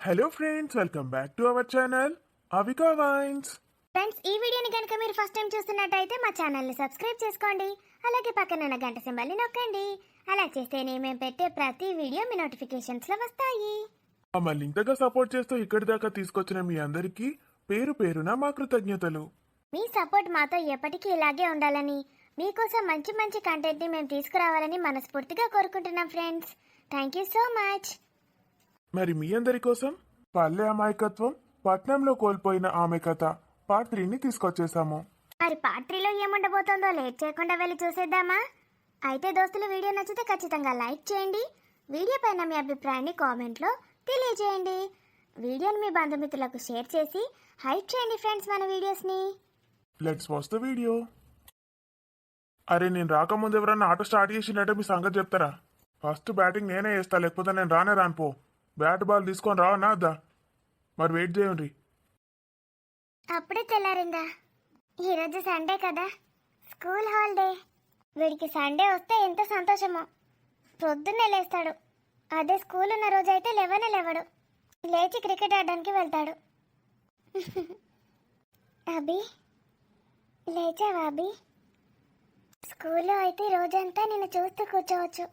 Hello friends, welcome back to our channel Avika wines. Friends, ఈ వీడియోని కనుక మీరు ఫస్ట్ టైం చూస్తున్నట్టయితే మా ఛానల్ని సబ్స్క్రైబ్ చేసుకోండి. అలాగే పక్కన ఉన్న గంట సింబల్ని నొక్కండి. అలా చేస్తేనే మేము పెట్టే ప్రతి వీడియో మీ నోటిఫికేషన్స్లో వస్తాయి. మమ్మల్ని ఇంతగా సపోర్ట్ చేస్తూ ఇక్కడి దాకా తీసుకొచ్చిన మీ అందరికీ పేరు పేరున మా కృతజ్ఞతలు. మీ సపోర్ట్ మాతో ఎప్పటికీ ఇలాగే ఉండాలని, మీకోసం మంచి మంచి కంటెంట్ని మేము తీసుకురావాలని మనస్ఫూర్తిగా కోరుకుంటున్నాం friends. Thank you so much. మరి మీ అందరి కోసం పల్లె అమాయకత్వం, పట్నంలో కోల్పోయిన ఆమె కథ పార్ట్ 3ని తీసుకొచ్చేసాము. మరి పార్ట్ 3లో ఏముండబోతుందో లేట్ చేయకుండా వెళ్ళి చూసేద్దామా? అయితే దోస్తులు, వీడియో నచ్చితే ఖచ్చితంగా లైక్ చేయండి. వీడియో పైన మీ అభిప్రాయాన్ని కామెంట్లో తెలియజేయండి. వీడియోని మీ బంధుమిత్రులకు షేర్ చేసి హైప్ చేయండి ఫ్రెండ్స్ మన వీడియోస్ని. Let's watch the video. అరే, నేను రాకముందు ఎవరన్నా ఆట స్టార్ట్ చేసినట్టే మీ సంగతి చెప్తారా? ఫస్ట్ బ్యాటింగ్ నేనే వేస్తా, లేకపోతే నేను రాను. బ్యాట్ బాల్ తీసుకొని రావనా అద్దా? మరి వెయిట్ చేయండి. అప్పుడే తెల్లారిందా? ఈరోజు సండే కదా, స్కూల్ హాలిడే. వీడికి సండే వస్తే ఎంత సంతోషమో. పొద్దున్నే లేస్తాడు. అదే స్కూల్ ఉన్న రోజు అయితే లేవడు. లేచి క్రికెట్ ఆడడానికి వెళ్తాడు. అభి, లేచావా అభి? స్కూల్లో అయితే రోజంతా నిన్ను చూస్తూ కూర్చోవచ్చు.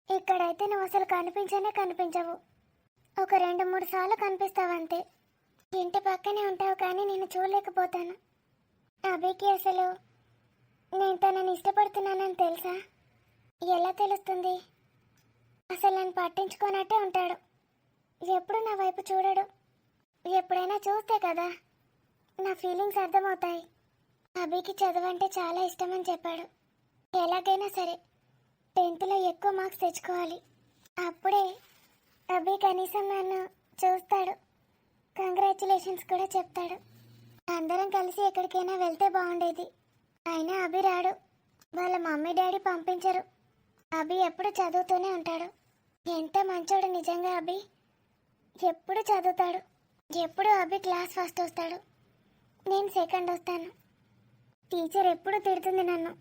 ఇక్కడైతే నువ్వు అసలు కనిపించవు. ఒక 2-3 సార్లు కనిపిస్తావంతే. ఇంటి పక్కనే ఉంటావు కానీ నేను చూడలేకపోతాను. అభికి అసలు నేను తనని ఇష్టపడుతున్నానని తెలుసా? ఎలా తెలుస్తుంది? అసలు నన్ను పట్టించుకోనట్టే ఉంటాడు. ఎప్పుడు నా వైపు చూడడు. ఎప్పుడైనా చూస్తే కదా నా ఫీలింగ్స్ అర్థమవుతాయి. అభికి చదువంటే చాలా ఇష్టమని చెప్పాడు. ఎలాగైనా సరే 10th ఎక్కువ మార్క్స్ తెచ్చుకోవాలి. అప్పుడే అభి కనీసం నన్ను చూస్తాడు, కంగ్రాచులేషన్స్ కూడా చెప్తాడు. అందరం కలిసి ఎక్కడికైనా వెళ్తే బాగుండేది. అయినా అభి రాడు. వాళ్ళ మమ్మీ డాడీ పంపించరు. అభి ఎప్పుడు చదువుతూనే ఉంటాడు. ఎంత మంచోడు నిజంగా అభి. ఎప్పుడు చదువుతాడు. ఎప్పుడు అభి క్లాస్ ఫస్ట్ వస్తాడు, నేను సెకండ్ వస్తాను. టీచర్ ఎప్పుడు తిడుతుంది నన్ను,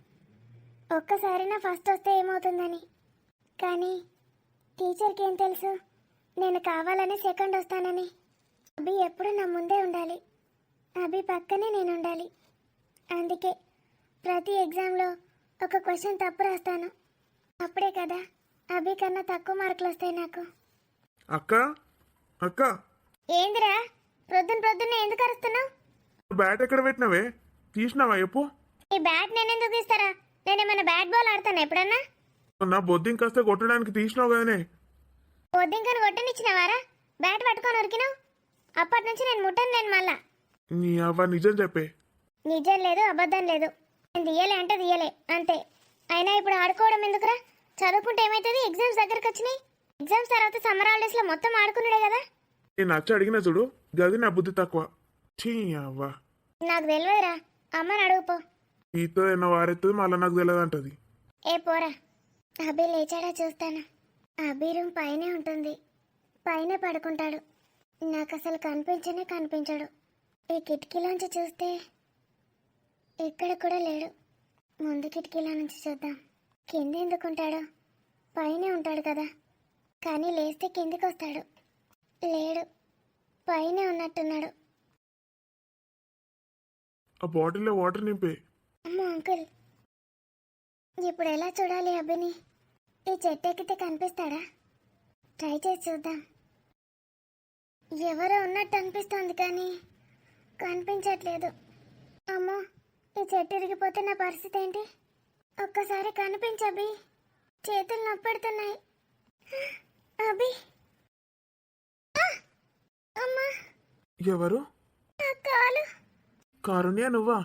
ఒక్కసారి నా ఫస్ట్ వస్తే ఏమవుతుందని. కానీ టీచర్కి ఏం తెలుసు నేను కావాలని సెకండ్ వస్తానని. అభి ఎప్పుడు నా ముందే ఉండాలి. అభి పక్కనే నేను ఉండాలి. అందుకే ప్రతి ఎగ్జామ్లో ఒక క్వశ్చన్ తప్పు రాస్తాను. అప్పుడే కదా అభి కన్నా తక్కువ మార్కులు వస్తాయి నాకు. అక్క అక్క, ఏందిరా ప్రొద్దున్నే ఎందుకు అరుస్తున్నావు? బ్యాట్ ఎక్కడ పెట్టినవే? తీసినావా చెప్పు. ఈ బ్యాట్ నేను ఎందుకు ఇస్తారా? నేనేమైనా బ్యాట్ బాల్ ఆడతాను ఎప్పుడన్నా? నా బొద్దిం కాస్త కొట్టడానికి తీసినావు కదనే. పొద్దుంకని కొట్టనిచ్చినవారా? బ్యాట్ పట్టుకొని ఉరికినావు. అప్పటి నుంచి నేను ముట్టను. నేను మళ్ళా నీ అవ్వ నిజం చెప్పే. నిజం లేదు, అబద్ధం లేదు. నేను తీయలే అంటే తీయలే అంతే. అయినా ఇప్పుడు ఆడుకోవడం ఎందుకురా? చదువుకుంటే ఏమవుతుంది? ఎగ్జామ్స్ దగ్గరకు వచ్చినాయి. ఎగ్జామ్స్ తర్వాత సమ్మర్ హాలిడేస్లో మొత్తం ఆడుకున్నాడే కదా. నేను నచ్చి అడిగిన చూడు, గది నా బుద్ధి తక్కువ. చీ అవ్వ, నాకు తెలియదురా. అమ్మని అడుగుపో. ఈతో ఎన్న వారెత్తది, మళ్ళీ నాకు తెలియదు అంటది. ఏ పోరా. అభి లేచాడా చూస్తాను. అభి రూమ్ పైనే ఉంటుంది. పైనే పడుకుంటాడు. నాకు అసలు కనిపించడు. ఈ కిటికీలోంచి చూస్తే ఎక్కడ కూడా లేడు. ముందు కిటికీలో నుంచి చూద్దాం. కింద ఎందుకుంటాడు? పైనే ఉంటాడు కదా. కానీ లేస్తే కిందికి వస్తాడు. లేడు, పైనే ఉన్నట్టున్నాడు. ఆ బాటిల్లో వాటర్ నింపే. అమ్మో అంకుల్, ఇప్పుడు ఎలా చూడాలి అభిని? ఈ చెట్టు ఎక్కితే కనిపిస్తాడా? ట్రై చేసి చూద్దాం. ఎవరో ఉన్నట్టు అనిపిస్తుంది కానీ కనిపించట్లేదు. అమ్మో, ఈ చెట్టు ఇరిగిపోతే నా పరిస్థితి ఏంటి? ఒక్కసారి కనిపించబి. చేతులు నొప్పెడుతున్నాయి. అభి, అమ్మా. ఎవరు? కాలు. కారుణ్య, నువ్వా?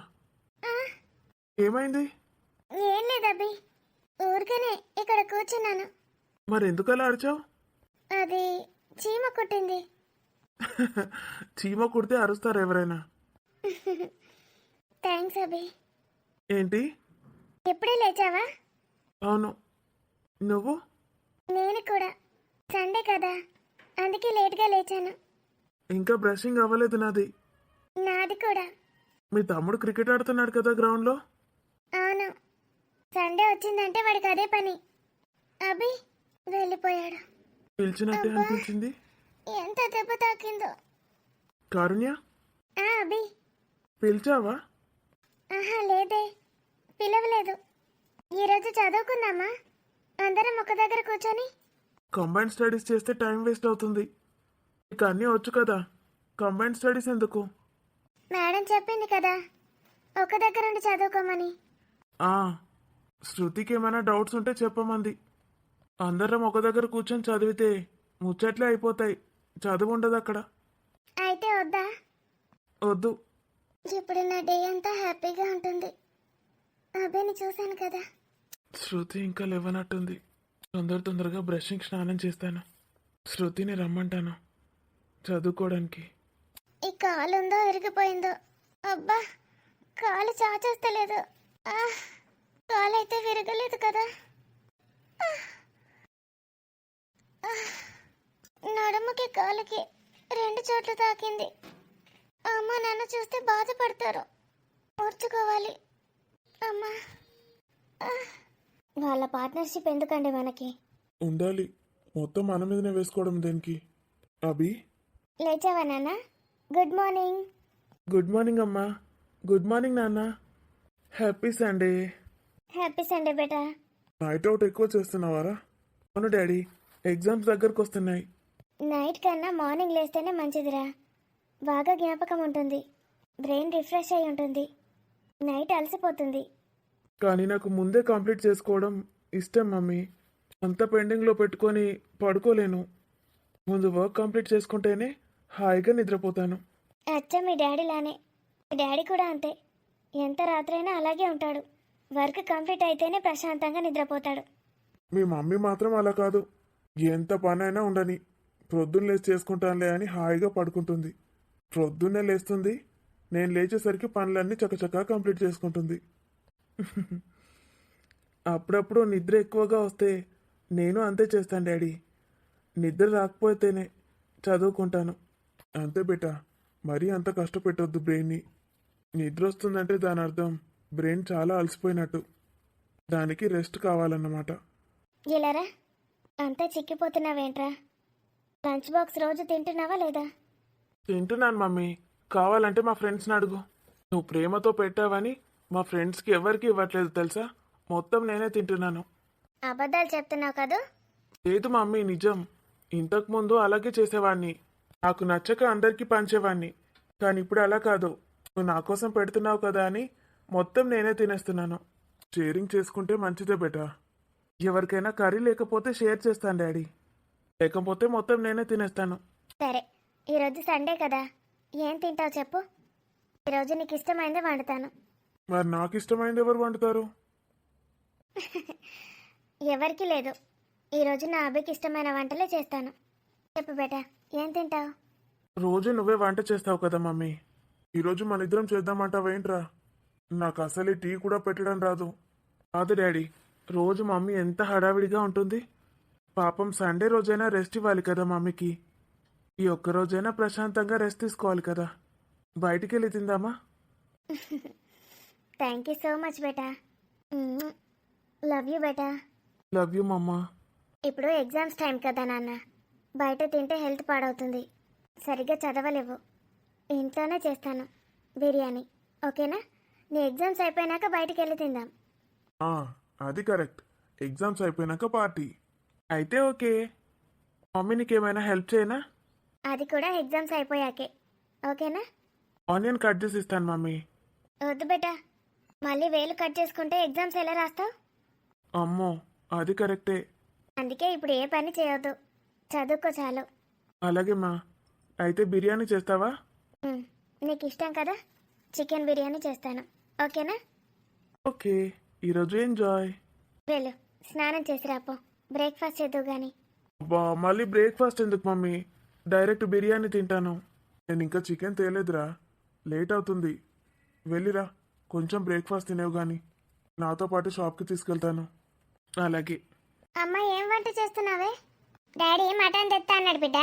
ఏమైంది? ఏం లేదు అభి, ఊరికనే ఇక్కడ కూర్చున్నాను. మరి ఎందుకు అలా అరిచావు? అది చీమ కుట్టింది. చీమ కుడితే అరుస్తారు ఎవరైనా. థ్యాంక్స్ అభి. ఏంటి? ఎప్పుడే లేచావా? అవును. నువ్వు? నేను కూడా. సండే కదా, అందుకే లేట్గా లేచాను. ఇంకా బ్రషింగ్ అవ్వలేదు నాది. నాది కూడా. మీ తమ్ముడు క్రికెట్ ఆడుతున్నాడు కదా గ్రౌండ్లో? అవును. సండే వచ్చిందంటే వాడికి అదే పని. అభి వెళ్ళిపోయాడు. పిలిచినట్టే అనిపించింది. ఎంత దెబ్బ తాకిందో. కారుణ్య అభి. పిలిచావా? ఆహా లేదే, పిలవలేదు. ఈరోజు చదువుకుందామా అందరం ఒక దగ్గర కూర్చొని? కంబైన్ స్టడీస్ చేస్తే టైం వేస్ట్ అవుతుంది. నీకు అన్నీ వచ్చు కదా, కంబైన్ స్టడీస్ ఎందుకు? మేడం చెప్పింది కదా ఒక దగ్గర ఉండి చదువుకోమని. ఆ, శృతికి ఏమైనా డౌట్స్ ఉంటే చెప్పమంది. అందరం ఒక దగ్గర కూర్చొని చదివితే ముచ్చట్లే అయిపోతాయి, చదువు ఉండదు అక్కడ. అయితే వద్దా? వద్దు. ఇప్పుడు నా డే అంతా హ్యాపీగా ఉంటుంది. అభిని చూశాను కదా. శృతి ఇంకా లేవనట్టుంది. తొందరగా బ్రషింగ్ స్నానం చేస్తాను. శృతిని రమ్మంటాను చదువుకోవడానికి. ఈ కాలు ఉందో ఇరిగిపోయిందో. అబ్బా, కాలు చాచేస్తలేదు. కాలు అయితే విరగలేదు కదా. నడుముకి కాలుకి 2 చోట్ల తాకింది. అమ్మ నాన్న చూస్తే బాధపడతారు. ఓర్చుకోవాలి. అమ్మా, వాళ్ళ పార్ట్నర్షిప్ ఎందుకండి మనకి? ఉండాలి, మొత్తం మన మీదనే వేసుకోవడం దేనికి? అభి, లేచావా నాన్న? Good morning. గుడ్ మార్నింగ్ అమ్మా. గుడ్ మార్నింగ్ నాన్న. Happy Sunday. హ్యాపీ సండే బేటా. నైట్ అవుట్ ఎక్కువ చేస్తున్నావారా? అవును డాడీ, ఎగ్జామ్స్ దగ్గరకు వస్తున్నాయి. నైట్ కన్నా మార్నింగ్ లేస్తేనే మంచిదిరా. బాగా జ్ఞాపకం ఉంటుంది, బ్రెయిన్ రిఫ్రెష్ అయి ఉంటుంది. నైట్ అలసిపోతుంది. కానీ నాకు ముందే కంప్లీట్ చేసుకోవడం ఇష్టం మమ్మీ. అంత పెండింగ్లో పెట్టుకొని పడుకోలేను. ముందు వర్క్ కంప్లీట్ చేసుకుంటేనే హాయిగా నిద్రపోతాను. అచ్చా మీ డాడీలానే. మీ డాడీ కూడా అంతే. ఎంత రాత్రైనా అలాగే ఉంటాడు. వర్క్ కంప్లీట్ అయితేనే ప్రశాంతంగా నిద్రపోతాడు. మీ మమ్మీ మాత్రం అలా కాదు. ఎంత పనైనా ఉండని ప్రొద్దున్న లేచి చేసుకుంటానులే అని హాయిగా పడుకుంటుంది. ప్రొద్దున్నే లేస్తుంది, నేను లేచేసరికి పనులన్నీ చకచకా కంప్లీట్ చేసుకుంటుంది. అప్పుడప్పుడు నిద్ర ఎక్కువగా వస్తే నేను అంతే చేస్తాను డాడీ. నిద్ర రాకపోతేనే చదువుకుంటాను. అంతే బేటా, మరీ అంత కష్టపెట్టొద్దు బ్రెయిన్ని. నిద్ర వస్తుందంటే దాని అర్థం బ్రెయిన్ చాలా అలసిపోయినట్టు. దానికి రెస్ట్ కావాలన్నమాట. ఇలారా, అంతా చిక్కిపోతున్నావేంట్రా? లంచ్ బాక్స్ రోజు తింటున్నావా లేదా? తింటున్నాను మమ్మీ. కావాలంటే మా ఫ్రెండ్స్ని అడుగు. నువ్వు ప్రేమతో పెట్టావని మా ఫ్రెండ్స్కి ఎవరికి ఇవ్వట్లేదు తెలుసా. మొత్తం నేనే తింటున్నాను. అబద్ధాలు చెప్తున్నావు కదూ? లేదు మమ్మీ, నిజం. ఇంతకుముందు అలాగే చేసేవాడిని. నాకు నచ్చక అందరికీ పంచేవాడిని. కానీ ఇప్పుడు అలా కాదు. నువ్వు నా కోసం పెడుతున్నావు కదా అని మొత్తం నేనే తినేస్తున్నాను. షేరింగ్ చేసుకుంటే మంచిదే బేటా. ఎవరికైనా కర్రీ లేకపోతే షేర్ చేస్తాను డాడీ, లేకపోతే మొత్తం నేనే తినేస్తాను. సరే, ఈరోజు సండే కదా, ఏం తింటావు చెప్పు. ఈరోజు నీకు ఇష్టమైందే వండుతాను. మరి నాకు ఇష్టమైంది ఎవరు వండుతారు? ఎవరికి లేదు. ఈరోజు నా అబ్బాయికి ఇష్టమైన వంటలే చేస్తాను. చెప్పు బేటా, ఏం తింటావు? రోజు నువ్వే వంట చేస్తావు కదా మమ్మీ. ఈరోజు మన ఇద్దరం చేద్దామంటావేంట్రా? నాకు అసలు టీ కూడా పెట్టడం రాదు. కాదు డాడీ, రోజు మమ్మీ ఎంత హడావిడిగా ఉంటుంది. పాపం సండే రోజైనా రెస్ట్ ఇవ్వాలి కదా మమ్మీకి. ఈ ఒక్క రోజైనా ప్రశాంతంగా రెస్ట్ తీసుకోవాలి కదా. బయటికి వెళ్ళి తిందామా? Thank you so much beta. Love you beta. Love you మమ్మా. ఇప్పుడు ఎగ్జామ్స్ టైం కదా నాన్న. బయట తింటే హెల్త్ పాడవుతుంది. సరిగ్గా చదవలేవు. ఇంట్లోనే చేస్తాను బిర్యానీ, ఓకేనా? నీ ఎగ్జామ్స్ అయిపోయినాక బయటికి వెళ్ళి తిందాం. అది కరెక్ట్. ఎగ్జామ్స్ అయిపోయినాక పార్టీ అయితే ఓకే. మమ్మీ నీకేమైనా హెల్ప్ చేయనా? అది కూడా ఎగ్జామ్స్ అయిపోయాకే, ఓకేనా? ఆనియన్ కట్ చేసి ఇస్తాను మమ్మీ. వద్దు బేటా, మళ్ళీ వేలు కట్ చేసుకుంటే ఎగ్జామ్స్ ఎలా రాస్తావు? అమ్మో, అది కరెక్టే. అందుకే ఇప్పుడు ఏ పని చేయొద్దు, చదువుకో చాలు. అలాగే మా. అయితే బిర్యానీ చేస్తావా? నీకు ఇష్టం కదా, చికెన్ బిర్యానీ చేస్తాను, ఓకేనా? ఓకే, ఈరోజు ఎంజాయ్. వెళ్ళు, స్నానం చేసి రాపో, బ్రేక్ఫాస్ట్ చేద్దువు గాని. అబ్బా, మళ్ళీ బ్రేక్ఫాస్ట్ ఎందుకు మమ్మీ? డైరెక్ట్ బిర్యానీ తింటాను. నేను ఇంకా చికెన్ తేలేదురా, లేట్ అవుతుంది. వెళ్ళిరా, కొంచెం బ్రేక్ఫాస్ట్ తినేవు కానీ నాతో పాటు షాప్కి తీసుకెళ్తాను. అలాగే. అమ్మ, ఏం వంట చేస్తున్నావే? డాడీ మటన్ తెస్తా అన్నాడు బిడ్డ,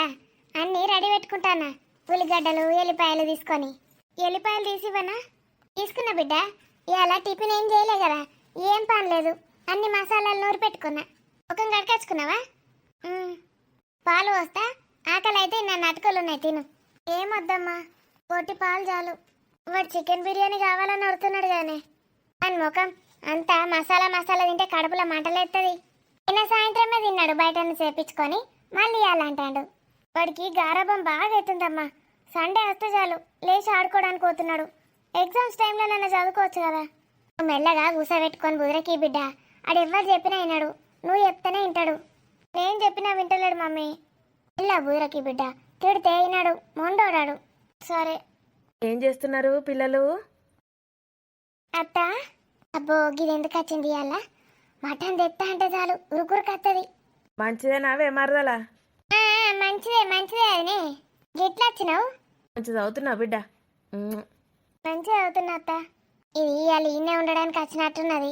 అన్నీ రెడీ పెట్టుకుంటానా. ఉల్లిగడ్డలు ఎల్లిపాయలు తీసుకొని. ఎల్లిపాయలు తీసివనా? తీసుకున్నా బిడ్డ. ఇవాళ టిఫిన్ ఏం చేయలే కదా, ఏం పని లేదు. అన్ని మసాలాలు నూరి పెట్టుకున్నా. ఒక గడకచ్చుకున్నావా? పాలు వస్తా, ఆకలి అయితే నన్ను అటుకలు ఉన్నాయి తిను. ఏమొద్దమ్మా, పొట్టి పాలు చాలు. వాడు చికెన్ బిర్యానీ కావాలని అడుగుతున్నాడు కానీ అని ముఖం అంతా మసాలా మసాలా తింటే కడుపులో మంటలేస్తుంది. నిన్న సాయంత్రమే తిన్నాడు బయట చేపించుకొని, మళ్ళీ ఇవ్వాలంటాడు. వాడికి గారాబం బాగా అవుతుందమ్మా. సండే వస్తే చాలు లేచి ఆడుకోవడానికి పోతున్నాడు. ఎగ్జామ్స్ టైంలో నన్ను చదువుకోవచ్చు కదా. నువ్వు మెల్లగా కూసబెట్టుకొని బుదరకి బిడ్డ. ఆడు ఎవరు చెప్పినా విన్నాడు, నువ్వు చెప్తేనే వింటాడు. నేను చెప్పినా వింటలేడు మమ్మీ. ఇలా బుదరకి బిడ్డ, తిడితే విన్నాడు, మొండోడాడు. సరే. ఏం చేస్తున్నారు పిల్లలు? అత్త, అబ్బో గిదెందుకు వచ్చింది ఇవాళ? మటన్ తెత్తా అంటే చాలు ఉరుకురుకత్తది. మంచిదేనావే మరదలా? మంచిదే మంచిదే అదినే. గిట్లా వచ్చినావు? మంచిది అవుతున్నావు బిడ్డ. మంచిగా అవుతున్నా అత్త. ఇది ఇవాళ ఈయనే ఉండడానికి వచ్చినట్టున్నది.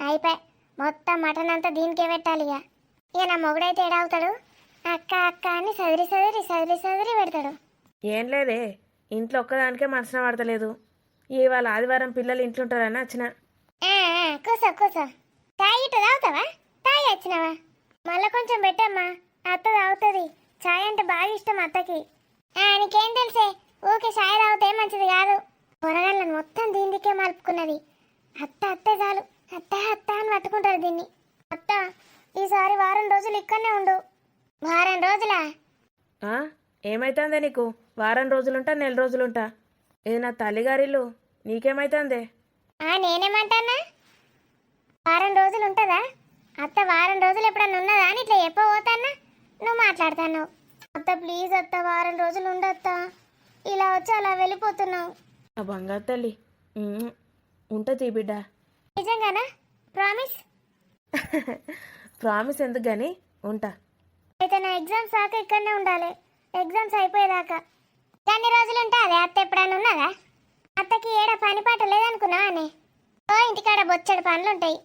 అయిపోయి మొత్తం మటన్ అంతా దీనికే పెట్టాలి. ఇక నా మొగుడైతే ఏడవుతాడు, అక్క అక్క అని సదిరి సదిరి సదిరి సదిరి పెడతాడు. ఏం లేదే, ఇంట్లో ఒక్కదానికే మనసున పడతలేదు. ఇవాళ ఆదివారం పిల్లలు ఇంట్లో ఉంటారని వచ్చిన. కూసో కూసో. తాగి ఇటు తాగుతావా? తాగి వచ్చినావా? మళ్ళా కొంచెం పెట్టమ్మా, అత్త తాగుతుంది. చాయ్ అంటే బాగా ఇష్టం అత్తకి. నీకేం తెలుసే, ఊకే చాయ్ తాగితే మంచిది కాదు. పొరగాళ్ళని మొత్తం దీనికే మలుపుకున్నది. అత్త అత్తే చాలు, అత్త అత్త అని పట్టుకుంటారు దీన్ని. అత్త, ఈసారి వారం రోజులు ఇక్కడనే ఉండు. వారం రోజులా? ఏమైతుందే నీకు? వారం రోజులుంటా, నెల రోజులుంటా. ఇది నా తల్లిగారిల్లు, నీకేమైతుందే? నేనేమంటానా? వారం రోజులు ఉంటుందా? అత్త వారం రోజులు ఎప్పుడన్నా ఉన్నదా అని ఇట్లా చెప్పబోతానా? నువ్వు మాట్లాడుతున్నావు. అత్త ప్లీజ్ అత్త, వారం రోజులు ఉండత్త. ఇలా వచ్చి అలా వెళ్ళిపోతున్నావు. ఆ బంగారు తల్లి ఉంటుంది బిడ్డ. నిజంగానా? ప్రామిస్? ప్రామిస్ ఎందుకు కానీ ఉంటా. అయితే నా ఎగ్జామ్స్ దాకా ఇక్కడనే ఉండాలి. ఎగ్జామ్స్ అయిపోయేదాకా. ఎన్ని రోజులు ఉంటాది? అత్త ఎప్పుడైనా ఉన్నదా? అత్తకి ఏడ పని పాట లేదనుకున్నావా అని? ఓ ఇంటికాడ బొచ్చడు పనులుంటాయి.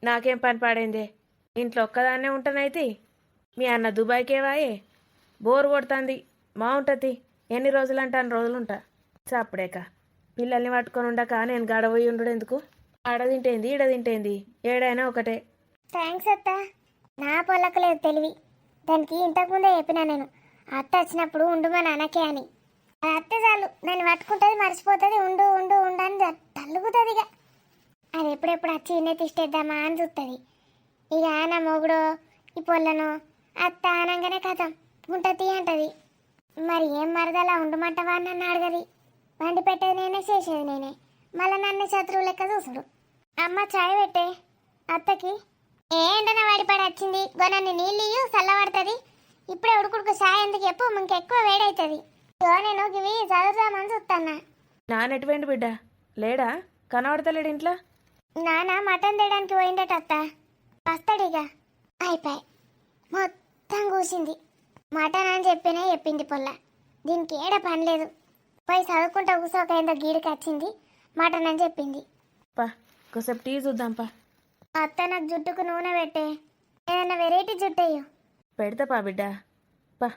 నాకేం పని పాడైందే, ఇంట్లో ఒక్కదాన్నే ఉంటానైతే. మీ అన్న దుబాయ్కే వాయే, బోర్ కొడుతుంది. బాగుంటుంది. ఎన్ని రోజులు అంటే అన్ని రోజులు ఉంటా. చప్పుడేక పిల్లల్ని పట్టుకొని ఉండక నేను గడబోయి ఉండడు ఎందుకు? ఆడ తింటేంది, ఈడ తింటేంది, ఏడైనా ఒకటే. థ్యాంక్స్ అత్త. నా పొలకు లేదు తెలివి. దానికి ఇంతకుముందే చెప్పినా నేను, అత్త వచ్చినప్పుడు ఉండుమని అనకే అని. అది అత్తే చాలు దాన్ని పట్టుకుంటుంది, మర్చిపోతుంది. ఉండు ఉండు ఉండు అని తల్లుగుతుంది. ఇక అది ఎప్పుడెప్పుడు వచ్చి ఇన్నే తిష్టేద్దామా అని చూస్తుంది. ఇక నా మొగుడు ఈ పొల్లను అత్త అనగానే కథం ఉంటుంది అంటది. మరి ఏం మరదలా ఉండమంటవా అని నన్ను అడగది. వండి పెట్టేది నేనే, చేసేది నేనే. మళ్ళీ నన్ను శత్రువు లెక్క చూసుడు. అమ్మ చాయ్ పెట్టే అత్తకి. ఏంటన్నా వాడిపడి వచ్చింది, గొనన్ని నీళ్ళు ఇయ్యు చల్లబడుతుంది. ఇప్పుడే ఉడుకుడుకు చాయ్ ఎందుకు చెప్పు, ఇంకెక్కువ వేడవుతుంది. నేను ఇవి చదువుదామని చూస్తానా. నానెటువంటి బిడ్డ లేడా? కనబడతలేడు ఇంట్లో. నాన్న మటన్ తేయడానికి పోయిండట అత్త. వస్తాడిగా. అయిపోయి మొత్తం కూసింది. మటన్ అని చెప్పినే చెప్పింది పొల్ల. దీనికి ఏడ పని లేదు. పోయి చదువుకుంటా కూసోక ఏందో గీడికి వచ్చింది. మటన్ అని చెప్పింది. పా కొసేపు టీ చూద్దాంపా. అత్త నాకు జుట్టుకు నూనె పెట్టే, ఏదైనా వెరైటీ జుట్టు అయ్యో. పెడతా పా బిడ్డ పా.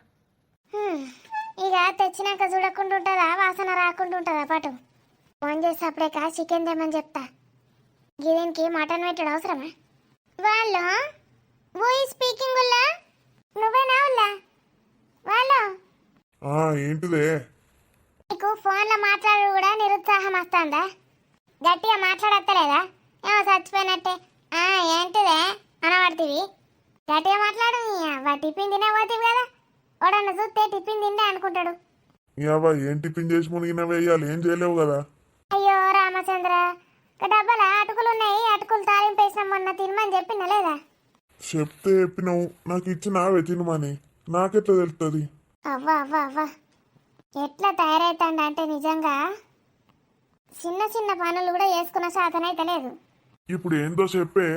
ఇక తెచ్చినాక చూడకుండా ఉంటుందా, వాసన రాకుండా ఉంటుందా? పాటు ఫోన్ చేసి అప్పుడేక చికెన్ తెమ్మని చెప్తా. గిదేనికి మటన్ పెట్టడం అవసరమా? వాళ్ళు స్పీకింగ్ ఉల్లా, నువ్వేనా ఉల్లా వాళ్ళు? ఏంటిదే? నీకు ఫోన్లో మాట్లాడు కూడా నిరుత్సాహం వస్తుందా? గట్టిగా మాట్లాడత్తలేదా? ఏమో చచ్చిపోయినట్టే ఏంటిదే అనబడుతుంది. గట్టిగా మాట్లాడు. టిఫిన్ తినే పోతుంది కదా, వాడన్న చూస్తే టిఫిన్ తిండే అనుకుంటాడు. ఏం టిఫిన్ చేసి మునిగిన వేయాలి, ఏం చేయలేవు కదా. అయ్యో రామచంద్ర, డబ్బాల అటుకులు ఉన్నాయి, అటుకులు తాలింపు వేసిన మొన్న తినమని చెప్పిన లేదా? చెప్తే చెప్పినావు, నాకు ఇచ్చినావే తినమని. నాకెట్లా తెలుస్తుంది? అవ్వా అవ్వా అవ్వా, ఎట్లా తయారైతాండ అంటే నిజంగా చిన్న చిన్న పనులు కూడా చేసుకున్న శాతం అయితే లేదు. ఇప్పుడు ఏందో చెప్పే,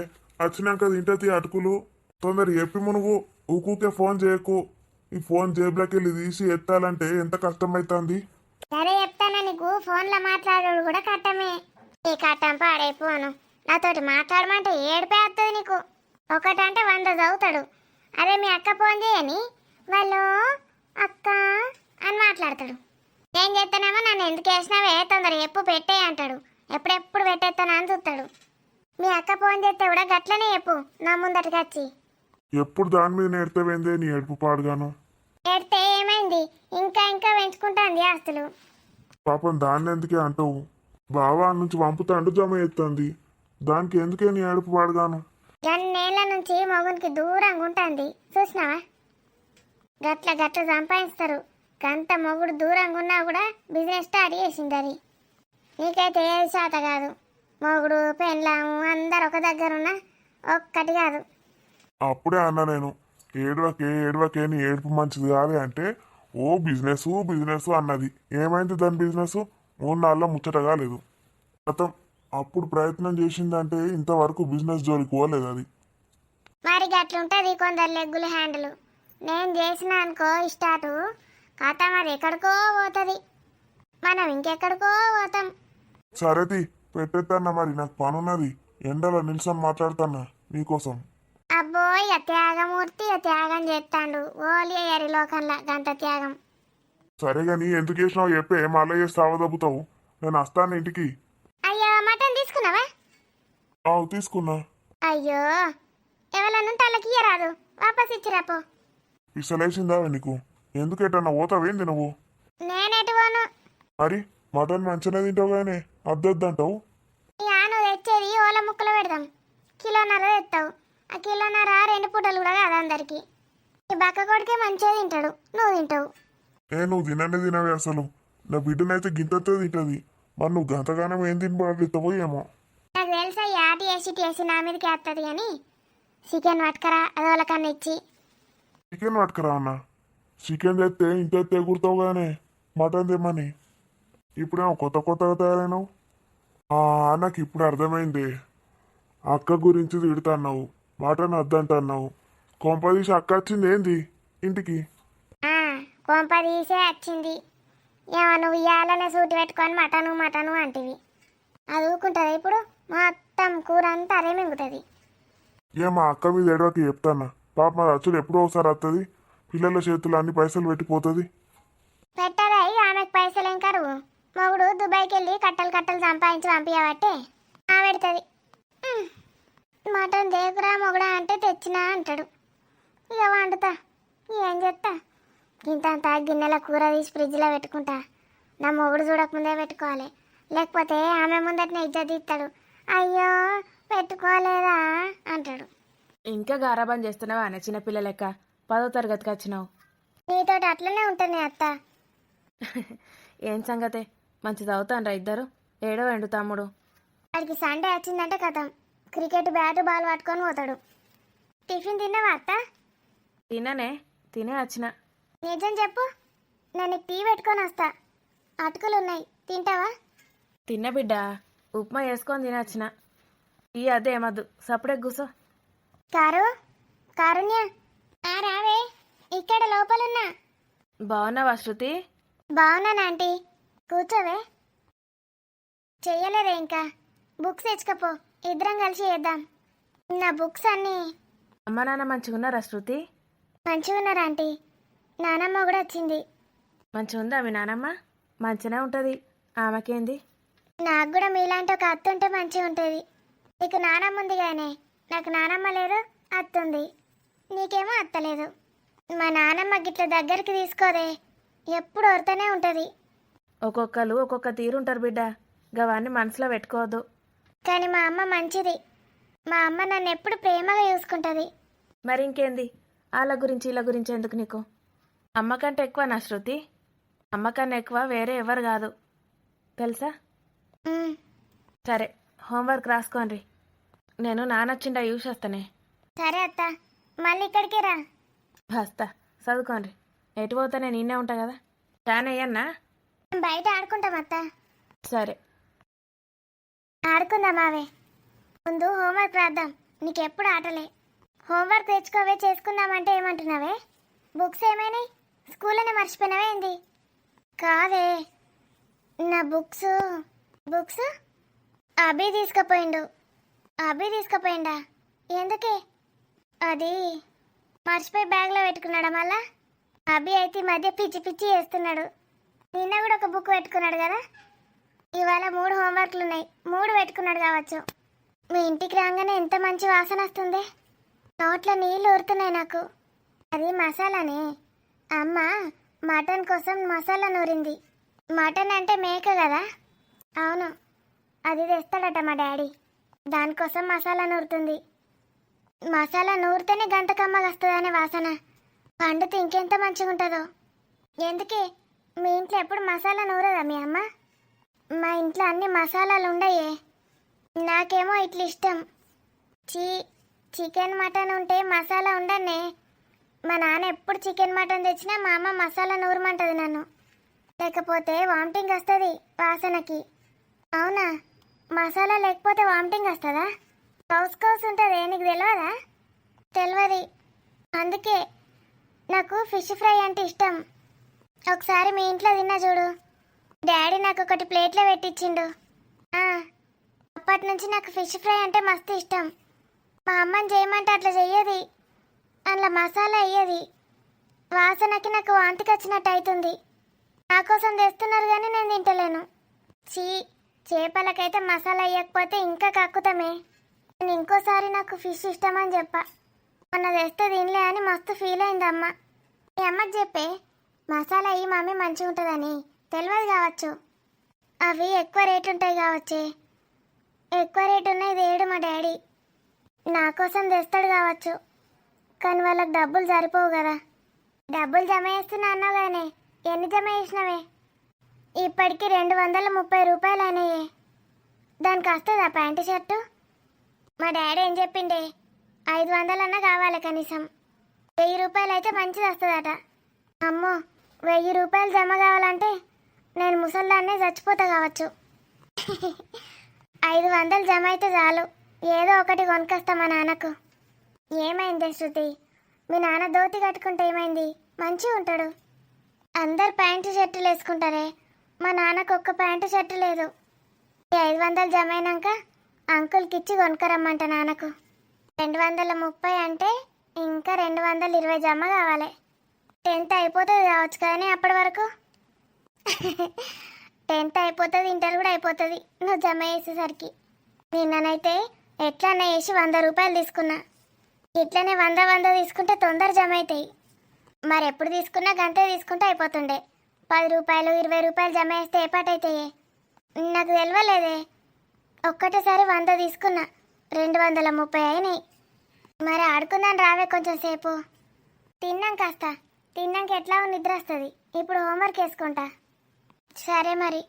వచ్చినాక తింటది అటుకులు. తొందర చెప్పి మునుగు, ఊకూకే ఫోన్ చేయకు. ఈ ఫోన్ జేబులోకి వెళ్ళి తీసి ఎత్తాలంటే ఎంత కష్టమైతుంది. సరే చెప్తానా నీకు, ఫోన్లో మాట్లాడు కూడా కట్టమే. ఈ కట్టం పాడైపోను. నాతోటి మాట్లాడమంటే ఏడిపే వస్తుంది నీకు. ఒకటంటే 100 చదువుతాడు. అదే మీ అక్క ఫోన్ చేయని, వాళ్ళు అక్క అని మాట్లాడతాడు. ఏం చేస్తానేమో నన్ను ఎందుకు వేసినావే, తొందర ఎప్పు పెట్టే అంటాడు. ఎప్పుడెప్పుడు పెట్టేస్తాను అని చూస్తాడు. మీ అక్క ఫోన్ చేస్తే కూడా గట్లనే చెప్పు, నా ముందటికి వచ్చి. ఎప్పుడు దాని మీద నేర్తవేందే నీ ఏడుపు పాడుగాను. ఎడితే ఏం ఏంది ఇంకా ఇంకా పెంచుకుంటాంది ఆస్తులు. పాపం దాన్ని ఎందుకే అంటావు? బావా నుంచి పంపుతాండు జమ ఎత్తుంది. దానికి ఎందుకే నీ ఏడుపు పాడగాను? గన్నేళ్ల నుంచి మగునికి దూరంగా ఉంటుంది చూసినావా? గట్ల గట్ల సంపాదిస్తారు. గంత మొగుడు దూరంగా ఉన్నా కూడా బిజినెస్ స్టార్ట్ చేసింది అది. నీకైతే ఏది శాత కాదు. మొగుడు పెళ్ళాము అందరు ఒక దగ్గర ఉన్న ఒక్కటి కాదు. అప్పుడే అన్నా నేను, ఏడవకే ఏడవకే నీ ఏడుపు మంచిది కాదు అంటే ఓ బిజినెస్ బిజినెస్ అన్నది. ఏమైంది దాని బిజినెస్? 3 నాళ్ళ ముచ్చట కాలేదు. గతం అప్పుడు ప్రయత్నం చేసిందంటే ఇంతవరకు బిజినెస్ జోలికి పోలేదు అది. మరి గట్లుంటది కొందరు లెగ్గుల హ్యాండిల్. నేను చేసిన అనుకో స్టార్టు కథ మరి ఎక్కడికో పోతుంది. మనం ఇంకెక్కడికో పోతాం. సరేది పెట్టేద్దన్నా, మరి నాకు పనున్నది. ఎండలో నిల్సొని మాట్లాడుతున్నా నీకోసం. అబ్బో ఇక త్యాగమూర్తి ఇక త్యాగం చేస్తాడు. ఓలి అయ్యారు లోకంలో గంత త్యాగం. సరే గాని ఎందుకు చేసినావు చెప్పే, మళ్ళీ చేస్తే అవదబ్బుతావు. నేను వస్తాను ఇంటికి. అయ్యో మటన్ తీసుకున్నావా? ఆవు తీసుకున్నా. అయ్యో ఎవరన్నుంటే వాళ్ళకి ఇయ్యరాదు, వాపస్ ఇచ్చిరాపో. ఇసలేసిందా నీకు? ఎందుకు ఎటన్నా పోతావేంది నువ్వు? నేనెటు పోను. మరి మటన్ మంచిగా తింటావు కానీ అద్దొద్దంటావు. ఈ ఆను తెచ్చేది ఓల ముక్కలు పెడదాం. 1.5 కిలో తెస్తావు. ఆ 1.5 కిలో 2 పూటలు కూడా కాదు అందరికి. ఈ బక్క కొడుకే మంచిగా తింటాడు, నువ్వు తింటావు. నువ్వు తిననే తినవే అసలు. నా బిడ్డనైతే గింతంతే తింటది. మరి నువ్వు గంతగానం ఏం తినబడిస్తావో ఏమో. నాకు తెలుసా యాటి వేసి నా మీదకి వేస్తుంది కానీ చికెన్ పట్టుకరా అది వాళ్ళకన్నా ఇచ్చి. చికెన్ పట్టుకురా అన్న. చికెన్ తెస్తే ఇంత తెగురుతావు కానీ మటన్ తెమ్మని. ఇప్పుడేమో కొత్త కొత్తగా తయారైనావు. నాకు ఇప్పుడు అర్థమైంది. అక్క గురించి తిడుతున్నావు, మటన్ వద్దంటున్నావు. కొంపదీసి అక్క వచ్చింది ఏంది ఇంటికి? కొంప తీసే వచ్చింది. ఏమో నువ్వు ఇయ్యాలనే సూటి పెట్టుకొని మటను మటను అంటివి. అది ఊకుంటుంది ఇప్పుడు. మొత్తం కూర అంతా అరే మింగుతుంది. మా అక్క మీద ఏడవకి చెప్తానా? పాప మా అచ్చులు ఎప్పుడో ఒకసారి వస్తుంది. పిల్లల చేతులు అన్ని పైసలు పెట్టిపోతుంది. పెట్టదా ఆమెకు పైసలు ఏం కరువు? మొగుడు దుబాయ్కి వెళ్ళి కట్టలు కట్టలు సంపాదించి పంపించబట్టే ఆ పెడుతుంది. మటన్ దేకురా మొగుడా అంటే తెచ్చినా అంటాడు. ఇక వండుతా, ఏం చేస్తా. ఇంత గిన్నెల కూర తీసి ఫ్రిడ్జ్లో పెట్టుకుంటా. నా మొగుడు చూడకముందే పెట్టుకోవాలి, లేకపోతే ఆమె ముందటనే ఇజ్జత్ ఇస్తాడు. అయ్యో పెట్టుకోలేదా అంటాడు. ఇంకా గారాబం చేస్తున్నావా అన్న చిన్నపిల్ల లెక్క? 10వ తరగతికి వచ్చినావు. నీతోటి అట్లనే ఉంటుంది అత్త. ఏం సంగతే? మంచి చదువుతాన్రా ఇద్దరు? ఏడో ఎండు తమ్ముడు? వాడికి సండే వచ్చిందంటే కథం క్రికెట్ బ్యాట్ బాల్ పట్టుకొని పోతాడు. టిఫిన్ తిన్నావా అత్త? తిననే, తినే వచ్చిన. నిజం చెప్పు, నేను టీ పెట్టుకొని వస్తా. అటుకులు ఉన్నాయి, తింటావా? తిన్న బిడ్డ, ఉప్మా వేసుకొని తినొచ్చిన. ఈ అదే ఏమద్దు, సపడే కూసో. కారుణ్య రావే, ఇక్కడ లోపలున్నా. బాగున్నావా శృతి? బాగున్నాను ఆంటీ, కూర్చోవే. చెయ్యలేదే ఇంకా. బుక్స్ తెచ్చుకపో, ఇద్దరం కలిసి చేద్దాం. నా బుక్స్ అన్నీ. అమ్మ నాన్న మంచిగున్నారా శృతి? మంచిగా ఉన్నారు ఆంటీ. నానమ్మ కూడా వచ్చింది. మంచిగుందా మీ నానమ్మ? మంచిగానే ఉంటుంది. ఆమెకేంది? నాకు కూడా మీలాంటి ఒక అత్త ఉంటే మంచిగా ఉంటుంది. నీకు నానమ్మ ఉంది కానీ నాకు నానమ్మ లేదు, అత్త ఉంది. నీకేమో అత్త లేదు. మా నానమ్మ గిట్ల దగ్గరికి తీసుకోదే, ఎప్పుడు వరుతూనే ఉంటుంది. ఒక్కొక్కరు ఒక్కొక్క తీరుంటారు బిడ్డ, గవాన్ని మనసులో పెట్టుకోవద్దు. కానీ మా అమ్మ మంచిది. మా అమ్మ నన్ను ఎప్పుడు ప్రేమగా చూసుకుంటుంది. మరి ఇంకేంది, వాళ్ళ గురించి వీళ్ళ గురించి ఎందుకు నీకు? అమ్మకంటే ఎక్కువ నా శృతి? అమ్మకన్నా ఎక్కువ వేరే ఎవరు కాదు తెలుసా? సరే, హోంవర్క్ రాసుకోండి. నేను నానొచ్చిండా యూస్ వస్తానే. సరే అత్త, మళ్ళీ ఇక్కడికి రా. వస్తా, చదువుకోండి. ఎటు పోతా నేను ఇన్నే ఉంటా కదా. ఫ్యాన్ అయ్యన్నా? బయట ఆడుకుంటాం అత్త. సరే ఆడుకుందాం అవే. ముందు హోంవర్క్ రాద్దాం. నీకెప్పుడు ఆటలే. హోంవర్క్ తెచ్చుకోవే, చేసుకుందామంటే ఏమంటున్నావే? బుక్స్ ఏమైనాయి? స్కూల్లోనే మర్చిపోయినావే ఏంది? కాదే, నా బుక్స్ అభి తీసుకుపోయిండా? ఎందుకే? అది మర్చిపోయి బ్యాగ్లో పెట్టుకున్నాడా మళ్ళా? అభి అయితే ఈ మధ్య పిచ్చి పిచ్చి చేస్తున్నాడు. నిన్న కూడా ఒక బుక్ పెట్టుకున్నాడు కదా. ఇవాళ 3 హోంవర్క్లు ఉన్నాయి, 3 పెట్టుకున్నాడు కావచ్చు. మీ ఇంటికి రాగానే ఎంత మంచి వాసన వస్తుంది. నోట్లో నీళ్ళు ఊరుతున్నాయి నాకు. అది మసాలానే. అమ్మ మటన్ కోసం మసాలా నూరింది. మటన్ అంటే మేక కదా. అవును, అది తెస్తాడట మా డాడీ. దానికోసం మసాలా నూరుతుంది. మసాలా నూరితేనే గంట కమ్మగా వస్తుందనే వాసన. పండితే ఇంకెంత మంచిగా ఉంటుందో. ఎందుకే మీ ఇంట్లో ఎప్పుడు మసాలా నూరదా మీ అమ్మ? మా ఇంట్లో అన్ని మసాలాలు ఉండయే. నాకేమో ఇట్లా ఇష్టం. చికెన్ మటన్ ఉంటే మసాలా ఉండనే. మా నాన్న ఎప్పుడు చికెన్ మటన్ తెచ్చినా మా అమ్మ మసాలా నూరమంటది నన్ను. లేకపోతే వామిటింగ్ వస్తుంది వాసనకి. అవునా, మసాలా లేకపోతే వామిటింగ్ వస్తుందా? కౌస్ కౌస్ ఉంటుంది, నీకు తెలియదా? తెలియదు. అందుకే నాకు ఫిష్ ఫ్రై అంటే ఇష్టం. ఒకసారి మీ ఇంట్లో తిన్నా చూడు. డాడీ నాకు ఒకటి ప్లేట్లో పెట్టించిండు. అప్పటి నుంచి నాకు ఫిష్ ఫ్రై అంటే మస్తు ఇష్టం. మా అమ్మని చేయమంటే అట్లా చెయ్యది. అందులో మసాలా అయ్యేది. వాసనకి నాకు వాంతికి వచ్చినట్టు అవుతుంది. నా కోసం తెస్తున్నారు కానీ నేను తింటలేను. చేపలకైతే మసాలా వేయకపోతే ఇంకా కక్కుతామే. నేను ఇంకోసారి నాకు ఫిష్ ఇష్టమని చెప్పా. మొన్న తెస్తే తినలే అని మస్తు ఫీల్ అయింది అమ్మ. మీ అమ్మకి చెప్పే మసాలా అయ్యి మమ్మీ మంచిగా ఉంటుందని. తెలియదు కావచ్చు, అవి ఎక్కువ రేటు ఉంటాయి కావచ్చే. ఎక్కువ రేటు ఉన్నాయి తేడు మా డాడీ. నా కోసం తెస్తాడు కావచ్చు, కానీ వాళ్ళకి డబ్బులు సరిపోవు కదా. డబ్బులు జమ చేస్తున్నా అన్నావు కానీ ఎన్ని జమ చేసినవే? ఇప్పటికి 230 రూపాయలు అయినాయే. దానికి వస్తుందా ప్యాంటు షర్టు? మా డాడీ ఏం చెప్పిండే, 500 అన్నా కావాలి కనీసం. 1000 రూపాయలు అయితే మంచిది వస్తుందట. అమ్మో, 1000 రూపాయలు జమ కావాలంటే నేను ముసల్దాన్నే చచ్చిపోతా కావచ్చు. 500 జమ అయితే చాలు, ఏదో ఒకటి కొనుకొస్తా మా నాన్నకు. ఏమైంది శృతి? మీ నాన్న ధోతి కట్టుకుంటే ఏమైంది? మంచిగా ఉంటాడు. అందరు ప్యాంటు షర్టులు వేసుకుంటారే, మా నాన్నకు ఒక్క ప్యాంటు షర్టు లేదు. ఈ 500 జమ అయినాక అంకుల్కి ఇచ్చి కొనుక్కరమ్మంట నాన్నకు. 230 అంటే ఇంకా 220 జమ కావాలి. 10th అయిపోతుంది కావచ్చు కానీ అప్పటి వరకు 10th అయిపోతుంది, ఇంటర్ కూడా అయిపోతుంది నువ్వు జమ చేసేసరికి. నిన్ననైతే ఎట్లన్నా వేసి 100 రూపాయలు తీసుకున్నా. ఇట్లనే 100 తీసుకుంటే తొందర జమ అవుతాయి. మరి ఎప్పుడు తీసుకున్నా గంటే తీసుకుంటే అయిపోతుండే. 10 రూపాయలు 20 రూపాయలు జమ వేస్తే ఏ పాట అవుతాయి? నాకు తెలియలేదే. ఒక్కటేసారి 100 తీసుకున్నా, 230 అయినాయి. మరి ఆడుకుందాని రావే కొంచెం సేపు. తిన్నాం కాస్త, తిన్నాక ఎట్లా నిద్ర వస్తుంది. ఇప్పుడు హోంవర్క్ వేసుకుంటా. సరే మరి,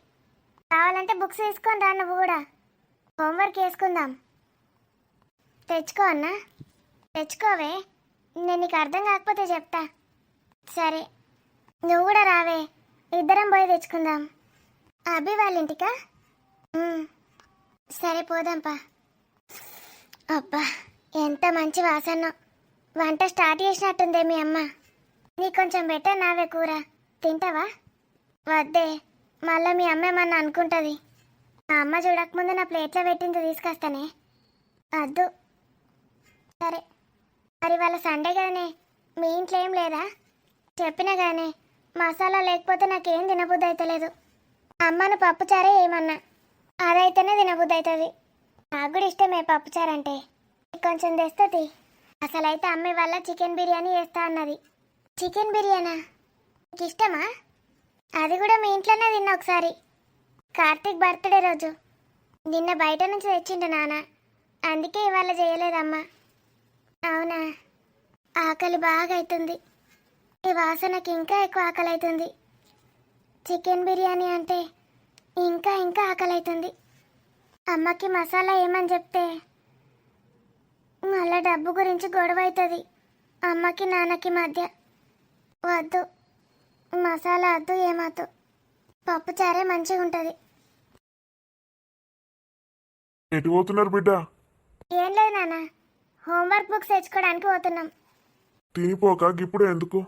కావాలంటే బుక్స్ తీసుకొని రా. నువ్వు కూడా హోంవర్క్ వేసుకుందాం. తెచ్చుకో అన్నా, తెచ్చుకోవే. నేను నీకు అర్థం కాకపోతే చెప్తా. సరే, నువ్వు కూడా రావే, ఇద్దరం పోయి తెచ్చుకుందాం. అభి వాళ్ళ ఇంటికా? సరే పోదాంపా. అబ్బా, ఎంత మంచి వాసన. వంట స్టార్ట్ చేసినట్టుందే మీ అమ్మ. నీకు కొంచెం బెటర్ నావే కూర, తింటావా? వద్దే, మళ్ళీ మీ అమ్మ ఏమన్నా అనుకుంటుంది. మా అమ్మ చూడకముందు నా ప్లేట్లో పెట్టింది తీసుకొస్తానే. వద్దు. సరే మరి, వాళ్ళ సండే కదనే, మీ ఇంట్లో ఏం లేదా? చెప్పినా కానీ మసాలా లేకపోతే నాకేం తినబుద్ధి అవుతలేదు. అమ్మను పప్పుచారే ఏమన్నా, అదైతేనే తినబుద్ధి అవుతుంది. నాకు కూడా ఇష్టమే పప్పుచారు అంటే. కొంచెం తెస్తుంది. అసలైతే అమ్మ వల్ల చికెన్ బిర్యానీ చేస్తా అన్నది. చికెన్ బిర్యానా? నీకు ఇష్టమా? అది కూడా మీ ఇంట్లోనే తిన్నా ఒకసారి, కార్తీక్ బర్త్డే రోజు. నిన్న బయట నుంచి తెచ్చిండు నాన్న, అందుకే ఇవాళ చేయలేదమ్మా. అవునా, ఆకలి బాగా అవుతుంది. ఈ వాసనకి ఇంకా ఎక్కువ ఆకలి అవుతుంది. చికెన్ బిర్యానీ అంటే ఇంకా ఇంకా ఆకలి అవుతుంది. అమ్మకి మసాలా ఏమని చెప్తే మళ్ళా డబ్బు గురించి గొడవ అవుతుంది అమ్మకి నాన్నకి మధ్య. వద్దు, మసాలా వద్దు, ఏమద్దు. పప్పుచారే మంచిగా ఉంటుంది. ఎటు పోతున్నారు బిడ్డ? ఏం లేదు నాన్న, హోంవర్క్ బుక్స్ తెచ్చుకోవడానికి పోతున్నాం. తినిపోక ఇప్పుడు ఎందుకు?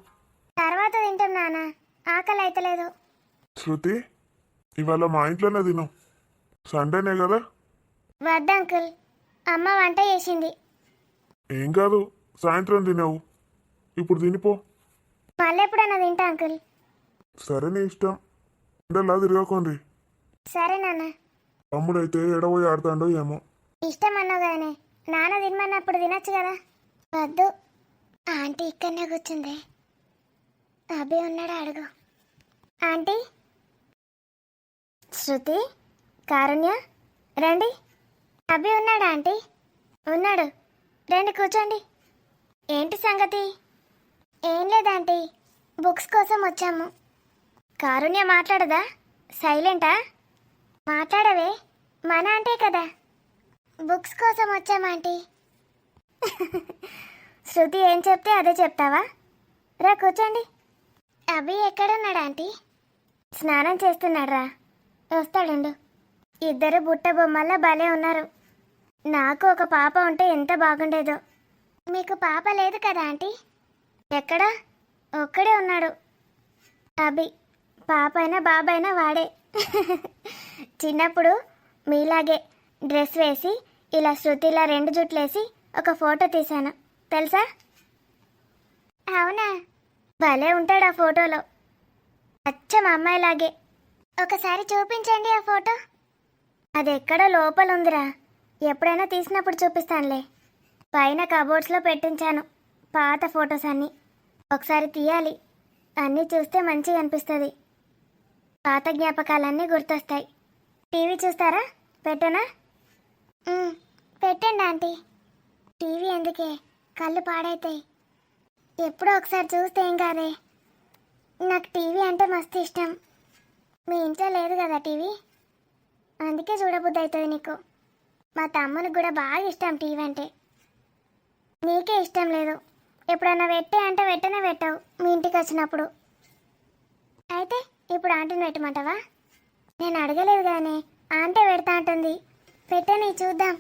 తర్వాత తింటాం నాన్న, ఆకలి అయితలేదు. శృతి, ఇవాళ మా ఇంట్లోనే తిను, సండేనే కదా. వద్దు అంకుల్, అమ్మ వంట చేసింది. ఏం కాదు, సాయంత్రం తినవు, ఇప్పుడు తినిపో. మళ్ళీ ఎప్పుడన్నా తింటా అంకుల్. సరే నీ ఇష్టం, ఎండలా తిరగకుండ్రి. సరే నాన్న. తమ్ముడైతే ఎడబోయి ఆడుతాడో ఏమో. ఇష్టం అన్నావు కదనే, నాన్న తినమన్నప్పుడు తినచ్చు కదా. వద్దు, ఆంటీ ఇక్కడనే కూర్చుంది. అభి ఉన్నాడా అడుగు. ఆంటీ, శృతి, కారుణ్య, రండి. అభి ఉన్నాడా ఆంటీ? ఉన్నాడు, రండి కూర్చోండి. ఏంటి సంగతి? ఏం లేదాంటీ, బుక్స్ కోసం వచ్చాము. కారుణ్య మాట్లాడదా? సైలెంటా? మాట్లాడవే, మన ఆంటీ కదా. బుక్స్ కోసం వచ్చామాంటీ. శృతి ఏం చెప్తే అదే చెప్తావా? రా కూర్చోండి. అభి ఎక్కడున్నాడు ఆంటీ? స్నానం చేస్తున్నాడు రా, వస్తాడుండు. ఇద్దరు బుట్ట బొమ్మల్లా భలే ఉన్నారు. నాకు ఒక పాప ఉంటే ఎంత బాగుండేదో. మీకు పాప లేదు కదా ఆంటీ? ఎక్కడా? ఒక్కడే ఉన్నాడు అభి. పాప అయినా బాబైనా వాడే. చిన్నప్పుడు మీలాగే డ్రెస్ వేసి ఇలా శృతిలా 2 జుట్లేసి ఒక ఫోటో తీశాను తెలుసా? అవునా? భలే ఉంటాడు ఆ ఫోటోలో, అచ్చం అమ్మాయిలాగే. ఒకసారి చూపించండి ఆ ఫోటో. అది ఎక్కడో లోపల ఉందిరా, ఎప్పుడైనా తీసినప్పుడు చూపిస్తానులే. పైన కబోర్డ్స్లో పెట్టించాను పాత ఫొటోస్ అన్నీ. ఒకసారి తీయాలి, అన్నీ చూస్తే మంచిగా అనిపిస్తుంది. పాత జ్ఞాపకాలన్నీ గుర్తొస్తాయి. టీవీ చూస్తారా? పెట్టనా? పెట్టండి ఆంటీ. టీవీ ఎందుకే, కళ్ళు పాడైతాయి. ఎప్పుడో ఒకసారి చూస్తే ఏం కాదే. నాకు టీవీ అంటే మస్తు ఇష్టం. మీ ఇంట్లో లేదు కదా టీవీ, అందుకే చూడబుద్ధి అవుతుంది నీకు. మా తమ్మునికి కూడా బాగా ఇష్టం టీవీ అంటే. నీకే ఇష్టం లేదు. ఎప్పుడన్నా పెట్టే అంటే వెంటనే పెట్టావు మీ ఇంటికి వచ్చినప్పుడు. అయితే ఇప్పుడు ఆంటీని పెట్టమంటావా? నేను అడగలేదు కానీ ఆంటీ పెడతా అంటుంది. పెట్టని చూద్దాం.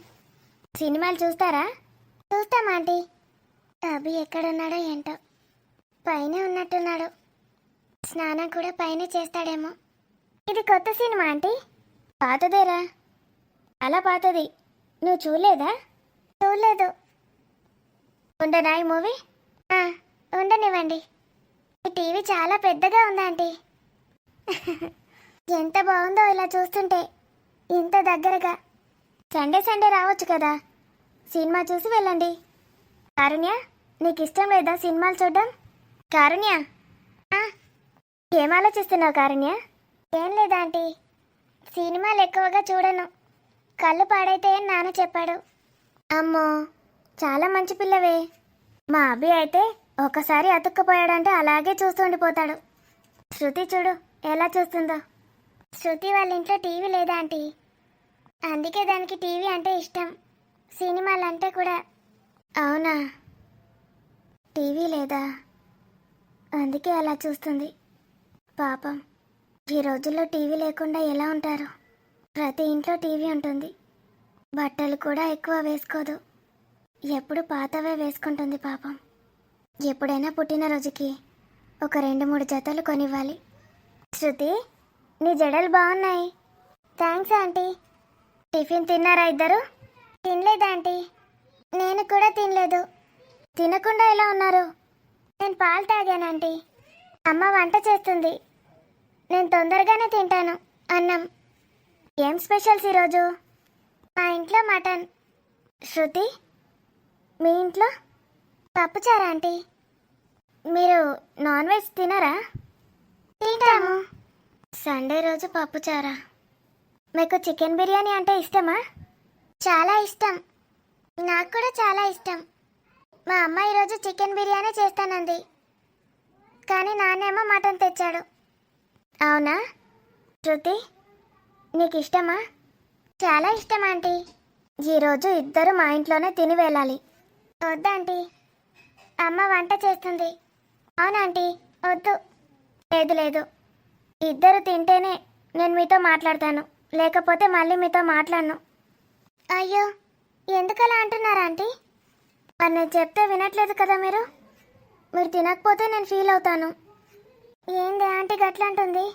సినిమాలు చూస్తారా? చూస్తాం ఆంటీ. అభి ఎక్కడున్నాడో ఏంటో, పైన ఉన్నట్టున్నాడు. స్నానం కూడా పైన చేస్తాడేమో. ఇది కొత్త సినిమా ఆంటీ? పాతదేరా, అలా పాతది. నువ్వు చూడలేదా? చూడలేదు. ఉండనా ఈ మూవీ? ఉండనివ్వండి. ఈ టీవీ చాలా పెద్దగా ఉంది ఆంటీ. ఎంత బాగుందో ఇలా చూస్తుంటే, ఇంత దగ్గరగా. సండే రావచ్చు కదా, సినిమా చూసి వెళ్ళండి. కారుణ్య, నీకు ఇష్టం లేదా సినిమాలు చూడడం? కారుణ్య, ఏం ఆలోచిస్తున్నావు కారుణ్య? ఏం లేదా ఆంటీ, సినిమాలు ఎక్కువగా చూడను, కళ్ళు పాడైతే అని నాన్న చెప్పాడు. అమ్మో, చాలా మంచి పిల్లవే. మా అభి అయితే ఒకసారి అతుక్కుపోయాడంటే అలాగే చూస్తూ ఉండిపోతాడు. శృతి చూడు ఎలా చూస్తుందో. శృతి వాళ్ళ ఇంట్లో టీవీ లేదా ఆంటీ, అందుకే దానికి టీవీ అంటే ఇష్టం, సినిమాలు అంటే కూడా. అవునా? టీవీ లేదా, అందుకే అలా చూస్తుంది. పాపం, ఈ రోజుల్లో టీవీ లేకుండా ఎలా ఉంటారు? ప్రతి ఇంట్లో టీవీ ఉంటుంది. బట్టలు కూడా ఎక్కువ వేసుకోదు, ఎప్పుడు పాతవే వేసుకుంటుంది పాపం. ఎప్పుడైనా పుట్టినరోజుకి ఒక 2-3 జతలు కొనివ్వాలి. శృతి, నీ జడలు బాగున్నాయి. Thanks aunty. టిఫిన్ తిన్నారా ఇద్దరు? తినలేదు ఆంటీ. నేను కూడా తినలేదు. తినకుండా ఎలా ఉన్నారు? నేను పాలు తాగాను ఆంటీ. అమ్మ వంట చేస్తుంది, నేను తొందరగానే తింటాను అన్నం. ఏం స్పెషల్స్ ఈరోజు? మా ఇంట్లో మటన్. శృతి, మీ ఇంట్లో పప్పుచారా ఆంటీ. మీరు నాన్ వెజ్ తినరా? తింటాము. సండే రోజు పప్పుచారా. మీకు చికెన్ బిర్యానీ అంటే ఇష్టమా? చాలా ఇష్టం. నాకు కూడా చాలా ఇష్టం. మా అమ్మ ఈరోజు చికెన్ బిర్యానీ చేస్తానంది, కానీ నాన్నేమో మటన్ తెచ్చాడు. అవునా? శృతి, నీకు ఇష్టమా? చాలా ఇష్టం ఆంటీ. ఈరోజు ఇద్దరు మా ఇంట్లోనే తిని వెళ్ళాలి. వద్దాంటీ, అమ్మ వంట చేస్తుంది. అవునాంటీ? వద్దు. లేదు, ఇద్దరు తింటేనే నేను మీతో మాట్లాడతాను, లేకపోతే మళ్ళీ మీతో మాట్లాడను. అయ్యో, ఎందుకలా అంటున్నారా ఆంటీ? మరి నేను చెప్తే వినట్లేదు కదా మీరు. మీరు తినకపోతే నేను ఫీల్ అవుతాను. ఏంది ఆంటీ గట్లంటుంది?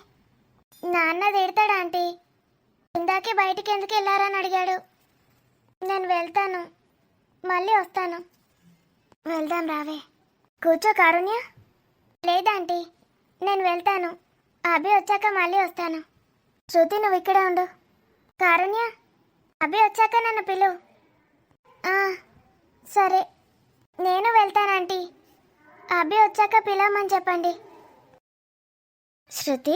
నాన్న తిడతాడా ఆంటీ? ఇందాకే బయటికి ఎందుకు వెళ్ళారని అడిగాడు. నేను వెళ్తాను, మళ్ళీ వస్తాను. వెళ్దాం రావే. కూర్చో కారుణ్య. లేదాంటీ, నేను వెళ్తాను, అభి వచ్చాక మళ్ళీ వస్తాను. శృతి, నువ్వు ఇక్కడే ఉండు. కారుణ్య, అభి వచ్చాక నన్ను పిలువు. సరే, నేను వెళ్తానంటీ. అభి వచ్చాక పిలవమని చెప్పండి. శృతి,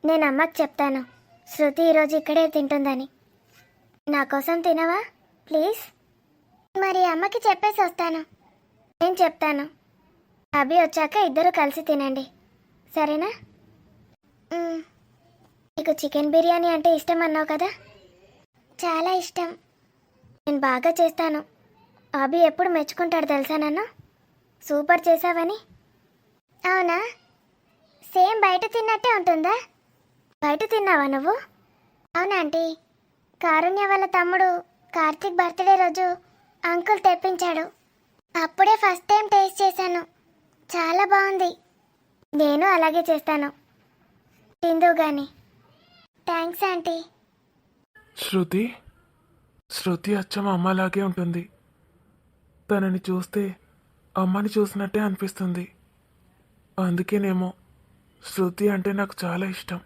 నేను అమ్మకి చెప్తాను శృతి ఈరోజు ఇక్కడే తింటుందని. నా కోసం తినవా ప్లీజ్? మరి అమ్మకి చెప్పేసి వస్తాను. నేను చెప్తాను. అభి వచ్చాక ఇద్దరు కలిసి తినండి, సరేనా? నీకు చికెన్ బిర్యానీ అంటే ఇష్టం అన్నావు కదా, చాలా ఇష్టం. నేను బాగా చేస్తాను. అభి ఎప్పుడు మెచ్చుకుంటాడు తెలుసా నన్ను, సూపర్ చేసావని. అవునా? సేమ్ బయట తిన్నట్టే ఉంటుందా? బయట తిన్నావా నువ్వు? అవునా ఆంటీ, కారుణ్య వాళ్ళ తమ్ముడు కార్తీక్ బర్త్డే రోజు అంకుల్ తెప్పించాడు. అప్పుడే ఫస్ట్ టైం టేస్ట్ చేశాను, చాలా బాగుంది. నేను అలాగే చేస్తాను, తిందు గాని. Thanks aunty. శృతి, శృతి అచ్చం అమ్మలాగే ఉంటుంది. తనని చూస్తే అమ్మని చూసినట్టే అనిపిస్తుంది. అందుకేనేమో శృతి అంటే నాకు చాలా ఇష్టం.